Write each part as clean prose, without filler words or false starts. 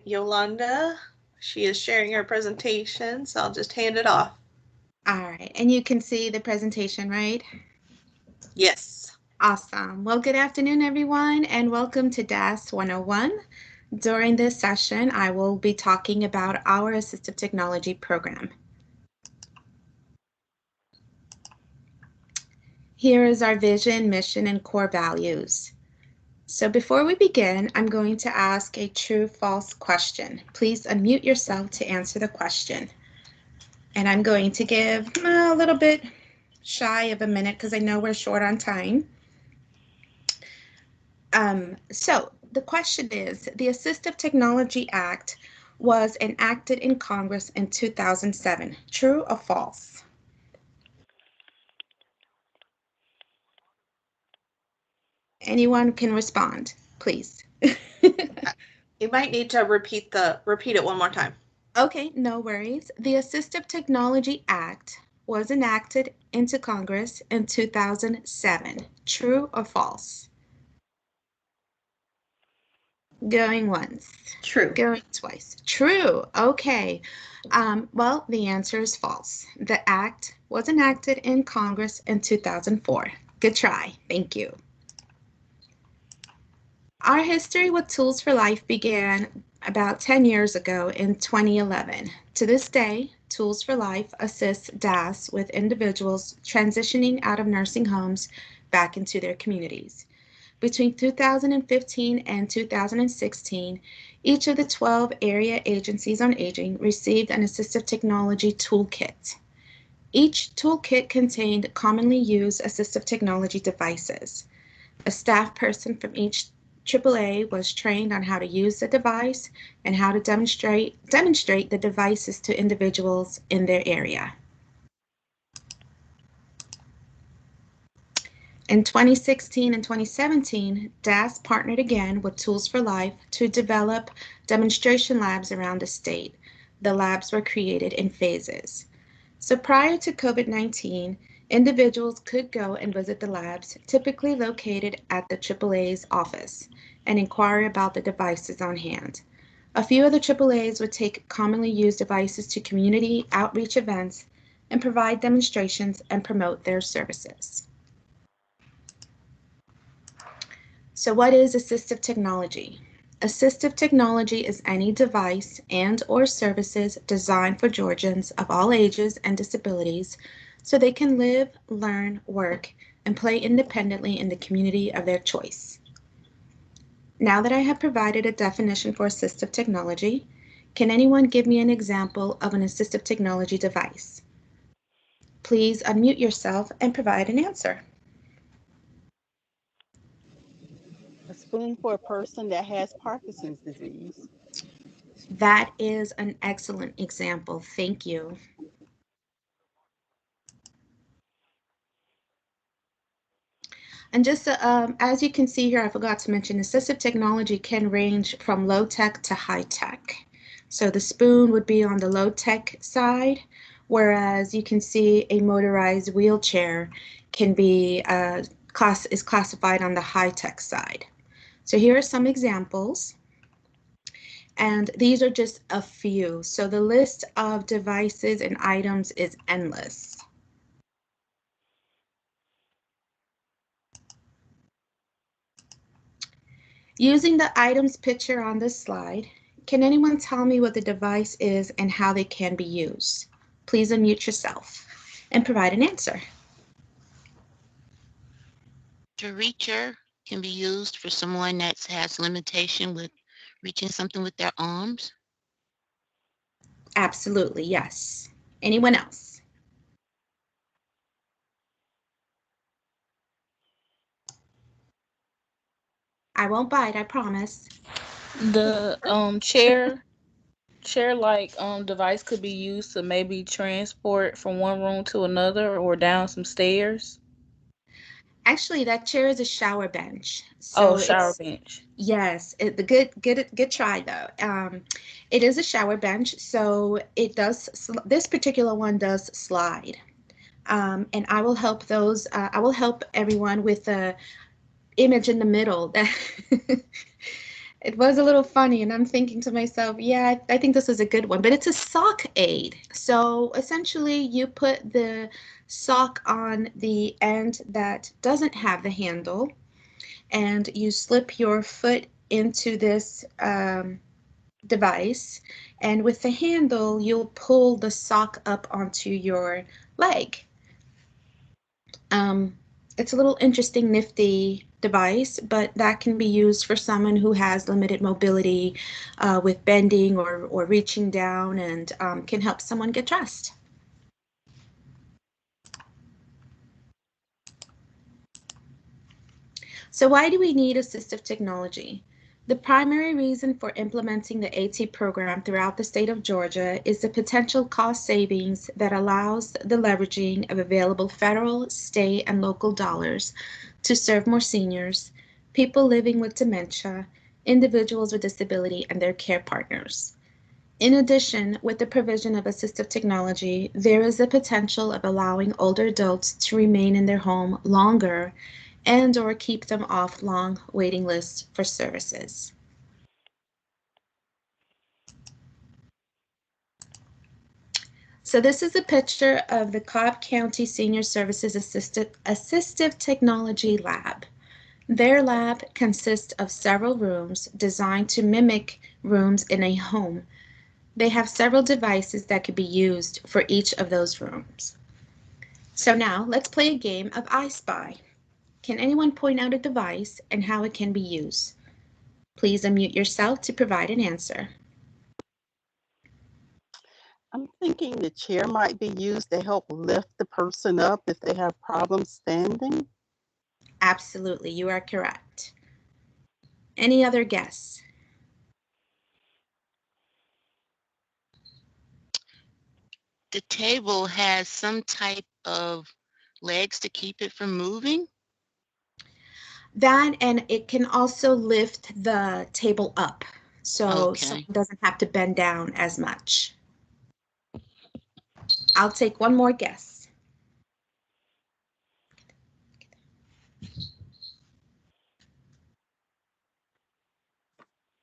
Yolanda. She is sharing her presentation, so I'll just hand it off. All right, and you can see the presentation, right? Yes. Awesome. Well, good afternoon, everyone, and welcome to DAS 101. During this session, I will be talking about our assistive technology program. Here is our vision, mission, and core values. So before we begin, I'm going to ask a true-false question. Please unmute yourself to answer the question. And I'm going to give a little bit shy of a minute because I know we're short on time. So the question is, the Assistive Technology Act was enacted in Congress in 2007. True or false? Anyone can respond, please. You might need to repeat it one more time. Okay, no worries. The Assistive Technology Act was enacted into Congress in 2007. True or false? Going once. True. Going twice. True. Okay. Well, the answer is false. The act was enacted in Congress in 2004. Good try. Thank you. Our history with Tools for Life began about 10 years ago in 2011. To this day, Tools for Life assists DAS with individuals transitioning out of nursing homes back into their communities. Between 2015 and 2016, each of the 12 area agencies on aging received an assistive technology toolkit. Each toolkit contained commonly used assistive technology devices. A staff person from each AAA was trained on how to use the device and how to demonstrate the devices to individuals in their area. In 2016 and 2017, DAS partnered again with Tools for Life to develop demonstration labs around the state. The labs were created in phases. So prior to COVID-19, individuals could go and visit the labs, typically located at the AAA's office, and inquire about the devices on hand. A few of the AAA's would take commonly used devices to community outreach events and provide demonstrations and promote their services. So what is assistive technology? Assistive technology is any device and or services designed for Georgians of all ages and disabilities so they can live, learn, work, and play independently in the community of their choice. Now that I have provided a definition for assistive technology, can anyone give me an example of an assistive technology device? Please unmute yourself and provide an answer. A spoon for a person that has Parkinson's disease. That is an excellent example. Thank you. And just as you can see here, I forgot to mention, assistive technology can range from low tech to high tech. So the spoon would be on the low tech side, whereas you can see a motorized wheelchair can be is classified on the high tech side. So here are some examples. And these are just a few. So the list of devices and items is endless. Using the items picture on this slide, can anyone tell me what the device is and how they can be used? Please unmute yourself and provide an answer. The reacher can be used for someone that has limitation with reaching something with their arms. Absolutely, yes. Anyone else? I won't bite, I promise. The chair like device could be used to maybe transport from one room to another or down some stairs. Actually, that chair is a shower bench. Oh, So shower it's, bench. yes, the good try though. It is a shower bench, so it does, this particular one does slide. And I will help I will help everyone with the image in the middle. It was a little funny, and I'm thinking to myself, yeah, I think this is a good one, but it's a sock aid. So essentially, you put the sock on the end that doesn't have the handle, and you slip your foot into this device, and with the handle, you'll pull the sock up onto your leg. Um, it's a little interesting, nifty device, but that can be used for someone who has limited mobility with bending or reaching down, and can help someone get dressed. So why do we need assistive technology? The primary reason for implementing the AT program throughout the state of Georgia is the potential cost savings that allows the leveraging of available federal, state, and local dollars to serve more seniors, people living with dementia, individuals with disability, and their care partners. In addition, with the provision of assistive technology, there is the potential of allowing older adults to remain in their home longer and/or keep them off long waiting lists for services. So this is a picture of the Cobb County Senior Services Assistive Technology Lab. Their lab consists of several rooms designed to mimic rooms in a home. They have several devices that could be used for each of those rooms. So now let's play a game of I Spy. Can anyone point out a device and how it can be used? Please unmute yourself to provide an answer. I'm thinking the chair might be used to help lift the person up if they have problems standing. Absolutely, you are correct. Any other guess? The table has some type of legs to keep it from moving. That, and it can also lift the table up, so someone Okay. doesn't have to bend down as much. I'll take one more guess.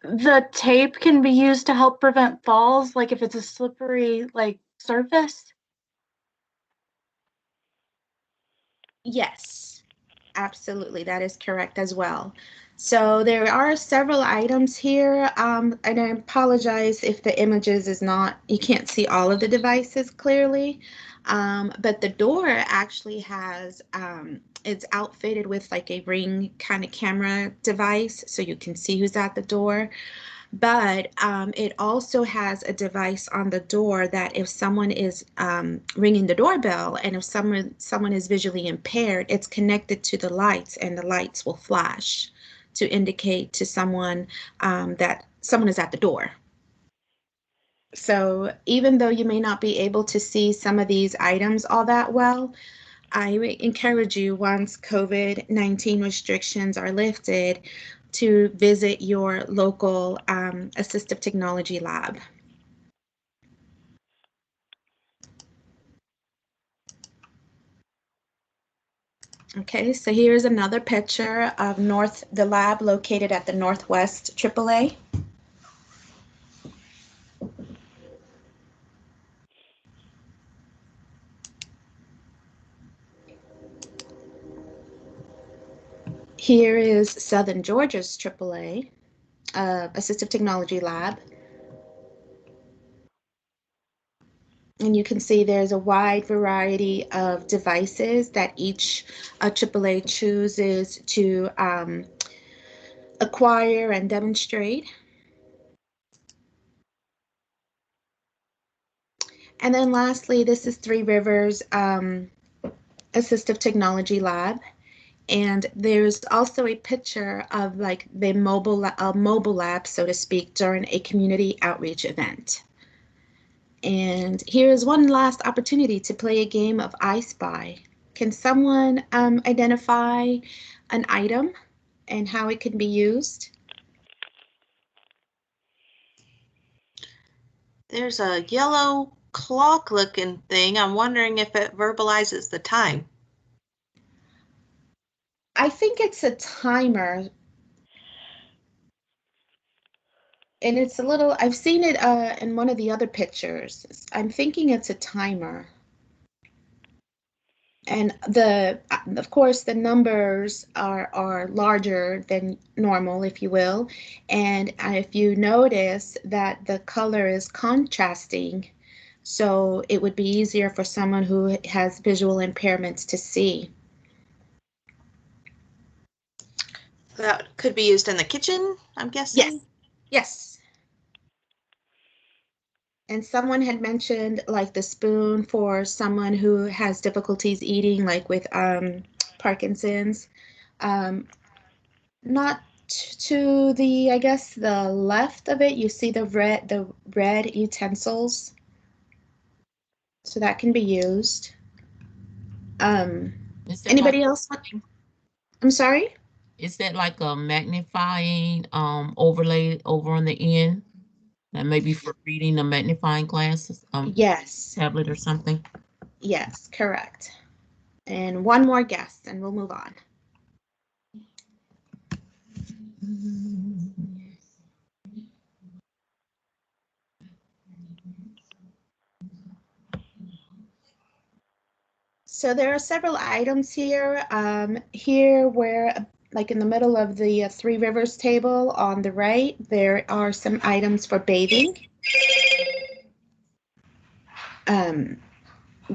The tape can be used to help prevent falls, like if it's a slippery surface. Yes, absolutely, that is correct as well. So there are several items here, and I apologize if the images is not, you can't see all of the devices clearly, but the door actually has, it's outfitted with like a ring kind of camera device, so you can see who's at the door. But it also has a device on the door that if someone is ringing the doorbell, and if someone is visually impaired, it's connected to the lights, and the lights will flash to indicate to someone that someone is at the door. So even though you may not be able to see some of these items all that well, I encourage you, once COVID-19 restrictions are lifted, to visit your local assistive technology lab. Okay, so here's another picture of the lab located at the Northwest AAA. Here is Southern Georgia's AAA, Assistive Technology Lab. And you can see there's a wide variety of devices that each AAA chooses to acquire and demonstrate. And then lastly, this is Three Rivers Assistive Technology Lab. And there's also a picture of like the mobile lab, so to speak, during a community outreach event. And here's one last opportunity to play a game of I Spy. Can someone identify an item and how it can be used? There's a yellow clock looking thing. I'm wondering if it verbalizes the time. I think it's a timer. And it's a little, I've seen it in one of the other pictures. I'm thinking it's a timer. And of course, the numbers are larger than normal, if you will. And if you notice that the color is contrasting, so it would be easier for someone who has visual impairments to see. That could be used in the kitchen, I'm guessing. Yes, yes. And someone had mentioned like the spoon for someone who has difficulties eating, like with Parkinson's. Um, Not to the, I guess, the left of it, you see the red utensils. So that can be used. Is that like Anybody else? I'm sorry? is that like a magnifying overlay over on the end? That may be for reading a magnifying glasses, Yes, tablet or something. yes, correct. And one more guess, and we'll move on. So there are several items here. Here where, like in the middle of the Three Rivers table on the right, there are some items for bathing.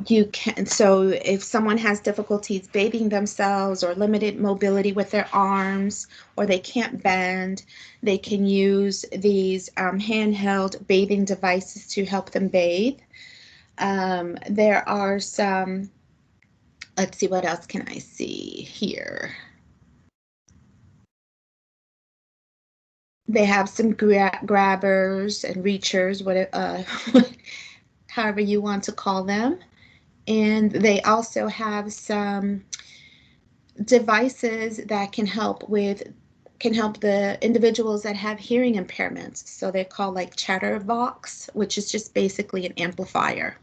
You can, so if someone has difficulties bathing themselves or limited mobility with their arms, or they can't bend, they can use these handheld bathing devices to help them bathe. There are some, let's see, what else can I see here? They have some grabbers and reachers, however you want to call them. And they also have some devices that can help the individuals that have hearing impairments. So they're called like Chatterbox, which is just basically an amplifier.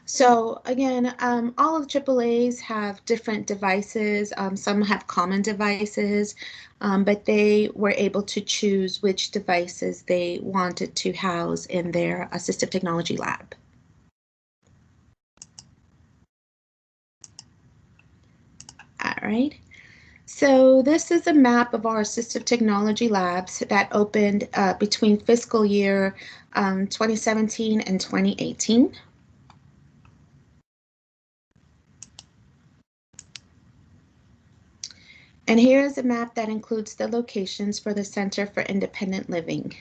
So again, all of AAA's have different devices. Some have common devices, but they were able to choose which devices they wanted to house in their assistive technology lab. All right. So this is a map of our assistive technology labs that opened between fiscal year 2017 and 2018. And here is a map that includes the locations for the Center for Independent Living.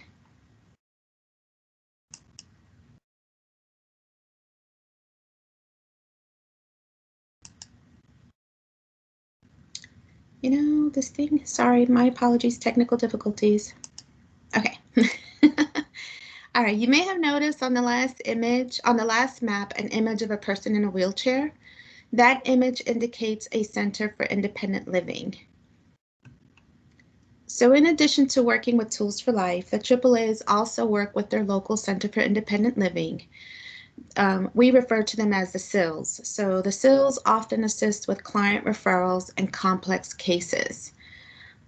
You know, this thing, sorry, my apologies, technical difficulties. Okay. All right, you may have noticed on the last image, on the last map, an image of a person in a wheelchair. That image indicates a Center for Independent Living. So in addition to working with Tools for Life, the AAAs also work with their local Center for Independent Living. We refer to them as the CILs. So the CILs often assist with client referrals and complex cases.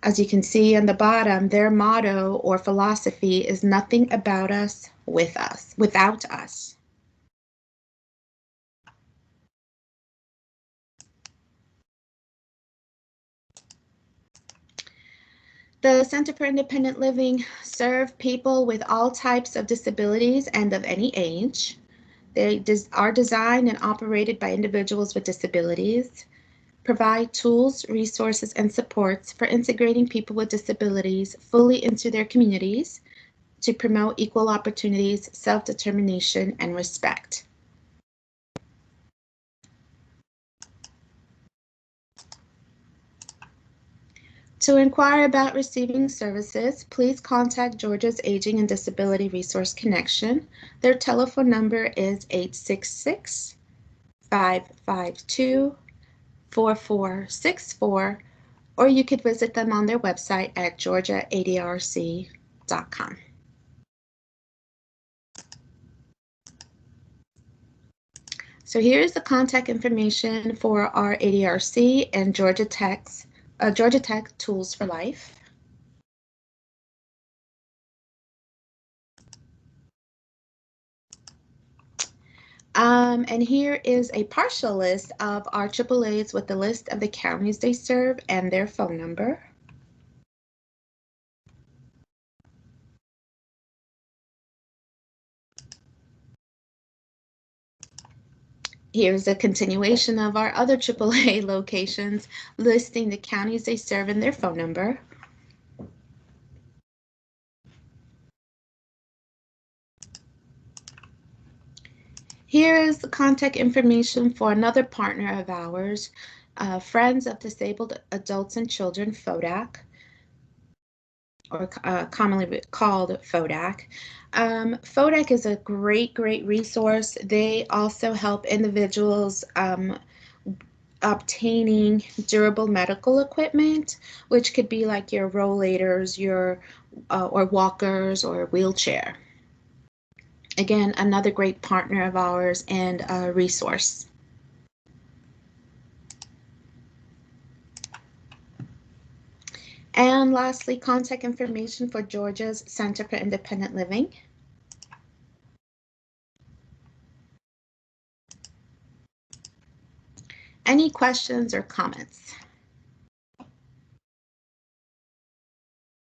As you can see on the bottom, their motto or philosophy is nothing about us, without us. The Center for Independent Living serve people with all types of disabilities and of any age. They are designed and operated by individuals with disabilities, provide tools, resources, and supports for integrating people with disabilities fully into their communities to promote equal opportunities, self-determination, and respect. To inquire about receiving services, please contact Georgia's Aging and Disability Resource Connection. Their telephone number is 866-552-4464, or you could visit them on their website at georgiaadrc.com. So here's the contact information for our ADRC and Georgia Tech Tools for Life. And here is a partial list of our AAAs with the list of the counties they serve and their phone number. Here's a continuation of our other AAA locations, listing the counties they serve and their phone number. Here is the contact information for another partner of ours, Friends of Disabled Adults and Children, FODAC, or commonly called FODAC. FODAC is a great resource. They also help individuals obtaining durable medical equipment, which could be like your rollators, or walkers, or wheelchair. Again, another great partner of ours and a resource. And lastly, contact information for Georgia's Center for Independent Living. Any questions or comments?